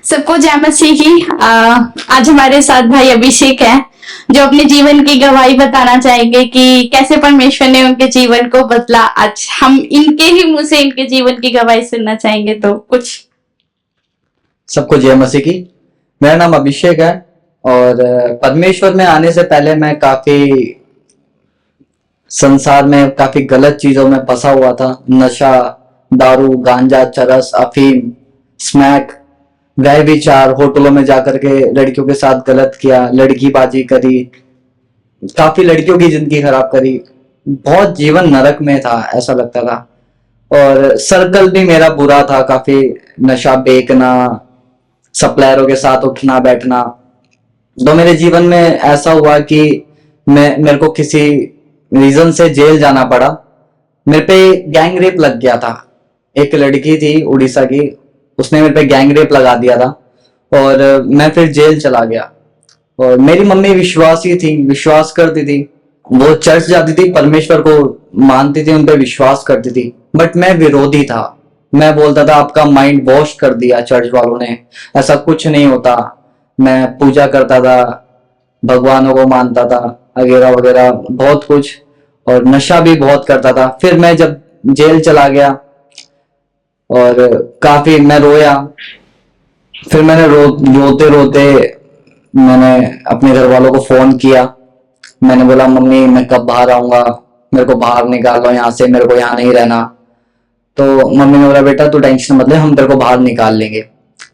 सबको जय मसीह की। आज हमारे साथ भाई अभिषेक हैं जो अपने जीवन की गवाही बताना चाहेंगे कि कैसे परमेश्वर ने उनके जीवन को बदला। आज हम इनके ही मुंह से इनके जीवन की गवाही सुनना चाहेंगे, तो कुछ। सबको जय मसीह की। मेरा नाम अभिषेक है और परमेश्वर में आने से पहले मैं काफी संसार में काफी गलत चीजों में फंसा हुआ था। नशा, दारू, गांजा, चरस, अफीम, स्मैक, वह विचार, होटलों में जाकर के लड़कियों के साथ गलत किया, लड़कीबाजी करी, काफी लड़कियों की जिंदगी खराब करी। बहुत जीवन नरक में था ऐसा लगता था। और सर्कल भी मेरा बुरा था काफी। नशा बेचना, सप्लायरों के साथ उठना बैठना। तो मेरे जीवन में ऐसा हुआ कि मेरे को किसी रीजन से जेल जाना पड़ा। मेरे पे गैंग रेप लग गया था। एक लड़की थी उड़ीसा की, उसने मेरे पे गैंग रेप लगा दिया था और मैं फिर जेल चला गया। और मेरी मम्मी विश्वासी थी, विश्वास करती थी, वो चर्च जाती थी, परमेश्वर को मानती थी, उन पे विश्वास करती थी। बट मैं विरोधी था। मैं बोलता था आपका माइंड वॉश कर दिया चर्च वालों ने, ऐसा कुछ नहीं होता। मैं पूजा करता था, भगवानों को मानता था, वगैरह वगैरह बहुत कुछ। और नशा भी बहुत करता था। फिर मैं जब जेल चला गया और काफी मैं रोया। फिर मैंने रोते रोते मैंने अपने घर वालों को फोन किया। मैंने बोला मम्मी मैं कब बाहर आऊंगा, मेरे को बाहर निकालो यहाँ से, मेरे को यहाँ नहीं रहना। तो मम्मी ने बोला बेटा तू टेंशन मत ले, हम तेरे को बाहर निकाल लेंगे।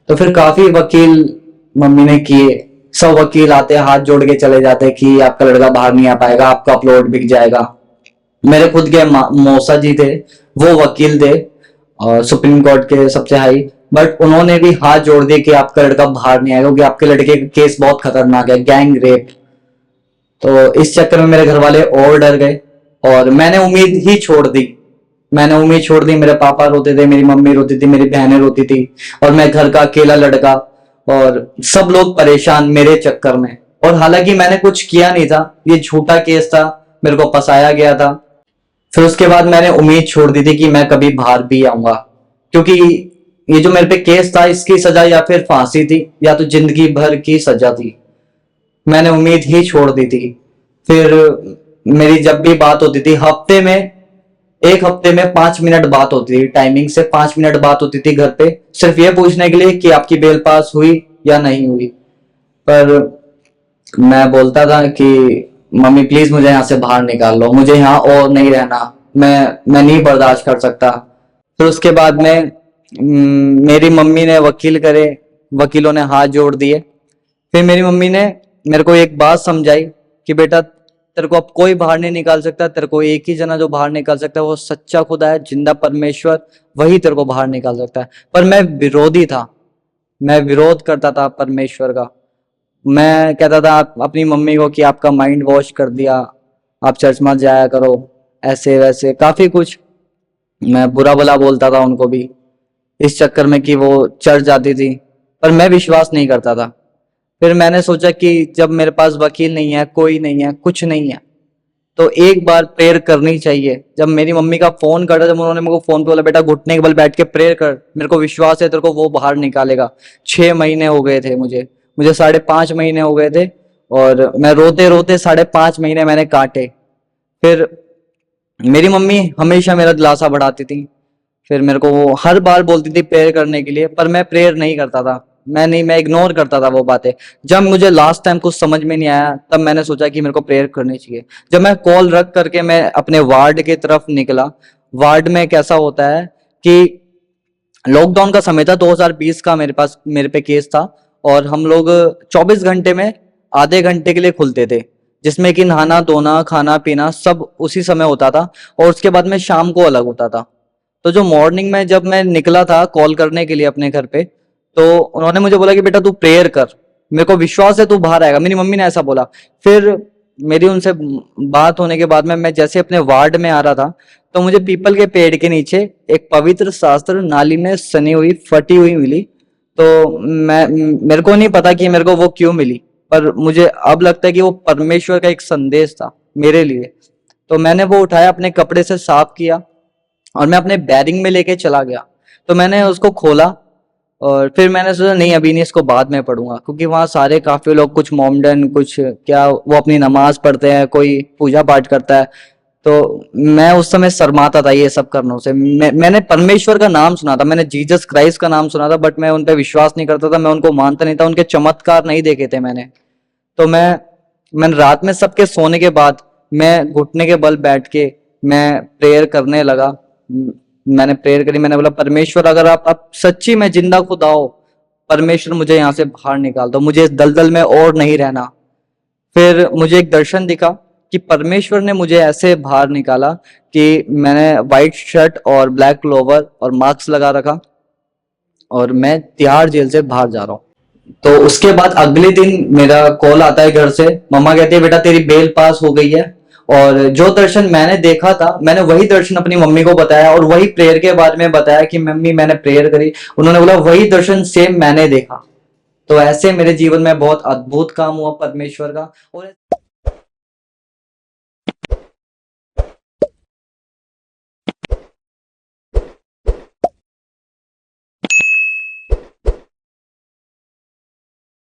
तो फिर काफी वकील मम्मी ने किए। सब वकील आते हाथ जोड़ के चले जाते कि आपका लड़का बाहर नहीं आ पाएगा, आपका अपलोड बिक जाएगा। मेरे खुद के मौसा जी थे, वो वकील थे और सुप्रीम कोर्ट के सबसे हाई। बट उन्होंने भी हाथ जोड़ दिए कि आपका लड़का बाहर नहीं आएगा क्योंकि आपके लड़के का केस बहुत खतरनाक है, गैंग रेप। तो इस चक्कर में मेरे घर वाले और डर गए और मैंने उम्मीद ही छोड़ दी। मैंने उम्मीद छोड़ दी। मेरे पापा रोते थे, मेरी मम्मी रोती थी, मेरी बहनें रोती थी और मैं घर का अकेला लड़का और सब लोग परेशान मेरे चक्कर में। और हालांकि मैंने कुछ किया नहीं था, ये झूठा केस था, मेरे को फंसाया गया था। फिर उसके बाद मैंने उम्मीद छोड़ दी थी कि मैं कभी बाहर भी आऊंगा, क्योंकि ये जो मेरे पे केस था इसकी सजा या फिर फांसी थी या तो जिंदगी भर की सजा थी। मैंने उम्मीद ही छोड़ दी थी। फिर मेरी जब भी बात होती थी हफ्ते में, एक हफ्ते में 5 मिनट बात होती थी, टाइमिंग से 5 मिनट बात होती थी घर पे, सिर्फ ये पूछने के लिए कि आपकी बेल पास हुई या नहीं हुई। पर मैं बोलता था कि मम्मी प्लीज मुझे यहाँ से बाहर निकाल लो, मुझे यहाँ और नहीं रहना, मैं नहीं बर्दाश्त कर सकता। फिर उसके बाद में मेरी मम्मी ने वकील करे, वकीलों ने हाथ जोड़ दिए। फिर मेरी मम्मी ने मेरे को एक बात समझाई कि बेटा तेरे को अब कोई बाहर नहीं निकाल सकता, तेरे को एक ही जना जो बाहर निकाल सकता है वो सच्चा खुदा है, जिंदा परमेश्वर, वही तेरे को बाहर निकाल सकता है। पर मैं विरोधी था, मैं विरोध करता था परमेश्वर का। मैं कहता था अपनी मम्मी को कि आपका माइंड वॉश कर दिया, आप चर्च मत जाया करो, ऐसे वैसे काफी कुछ मैं बुरा भला बोलता था उनको भी, इस चक्कर में कि वो चर्च जाती थी। पर मैं विश्वास नहीं करता था। फिर मैंने सोचा कि जब मेरे पास वकील नहीं है, कोई नहीं है, कुछ नहीं है, तो एक बार प्रेयर करनी चाहिए। जब मेरी मम्मी का फोन कटा, जब उन्होंने मेरे को फोन पे बोला बेटा घुटने के बल बैठ के प्रेयर कर, मेरे को विश्वास है तेरे को वो बाहर निकालेगा। 6 महीने हो गए थे मुझे, मुझे 5.5 महीने हो गए थे और मैं रोते रोते 5.5 महीने मैंने काटे। फिर मेरी मम्मी हमेशा मेरा दिलासा बढ़ाती थी। फिर मेरे को वो हर बार बोलती थी प्रेयर करने के लिए, पर मैं प्रेयर नहीं करता था। मैं इग्नोर करता था वो बातें। जब मुझे लास्ट टाइम कुछ समझ में नहीं आया तब मैंने सोचा कि मेरे को प्रेयर करनी चाहिए। जब मैं कॉल रख करके मैं अपने वार्ड की तरफ निकला, वार्ड में कैसा होता है कि लॉकडाउन का समय था 2020 का, मेरे पे केस था और हम लोग 24 घंटे में आधे घंटे के लिए खुलते थे, जिसमें कि नहाना धोना खाना पीना सब उसी समय होता था और उसके बाद में शाम को अलग होता था। तो जो मॉर्निंग में जब मैं निकला था कॉल करने के लिए अपने घर पे, तो उन्होंने मुझे बोला कि बेटा तू प्रेयर कर, मेरे को विश्वास है तू बाहर आएगा, मेरी मम्मी ने ऐसा बोला। फिर मेरी उनसे बात होने के बाद में मैं जैसे अपने वार्ड में आ रहा था तो मुझे पीपल के पेड़ के नीचे एक पवित्र शास्त्र नाली में सनी हुई फटी हुई मिली। तो मेरे को नहीं पता कि मेरे को वो क्यों मिली, पर मुझे अब लगता है कि वो परमेश्वर का एक संदेश था मेरे लिए। तो मैंने वो उठाया, अपने कपड़े से साफ किया और मैं अपने बैरिंग में लेके चला गया। तो मैंने उसको खोला और फिर मैंने सोचा नहीं अभी नहीं, इसको बाद में पढ़ूंगा, क्योंकि वहाँ सारे काफी लोग, कुछ मोमडन, कुछ क्या, वो अपनी नमाज पढ़ते हैं, कोई पूजा पाठ करता है। तो मैं उस समय शर्माता था ये सब करने से। मैंने परमेश्वर का नाम सुना था, मैंने जीसस क्राइस्ट का नाम सुना था, बट मैं उन पर विश्वास नहीं करता था, मैं उनको मानता नहीं था, उनके चमत्कार नहीं देखे थे मैंने। तो मैंने रात में सबके सोने के बाद मैं घुटने के बल बैठ के मैं प्रेयर करने लगा। मैंने प्रेयर करी, मैंने बोला परमेश्वर अगर आप सच्ची में जिंदा खुदा हो, परमेश्वर मुझे यहाँ से बाहर निकाल दो, मुझे इस दलदल में और नहीं रहना। फिर मुझे एक दर्शन दिखा कि परमेश्वर ने मुझे ऐसे बाहर निकाला कि मैंने व्हाइट शर्ट और ब्लैक लोवर और मास्क लगा रखा और मैं तिहाड़ जेल से बाहर जा रहा हूँ। तो उसके बाद अगले दिन मेरा कॉल आता है घर से, मम्मा कहती है बेटा तेरी बेल पास हो गई है। और जो दर्शन मैंने देखा था, मैंने वही दर्शन अपनी मम्मी को बताया और वही प्रेयर के बारे में बताया कि मम्मी मैंने प्रेयर करी। उन्होंने बोला वही दर्शन सेम मैंने देखा। तो ऐसे मेरे जीवन में बहुत अद्भुत काम हुआ परमेश्वर का। और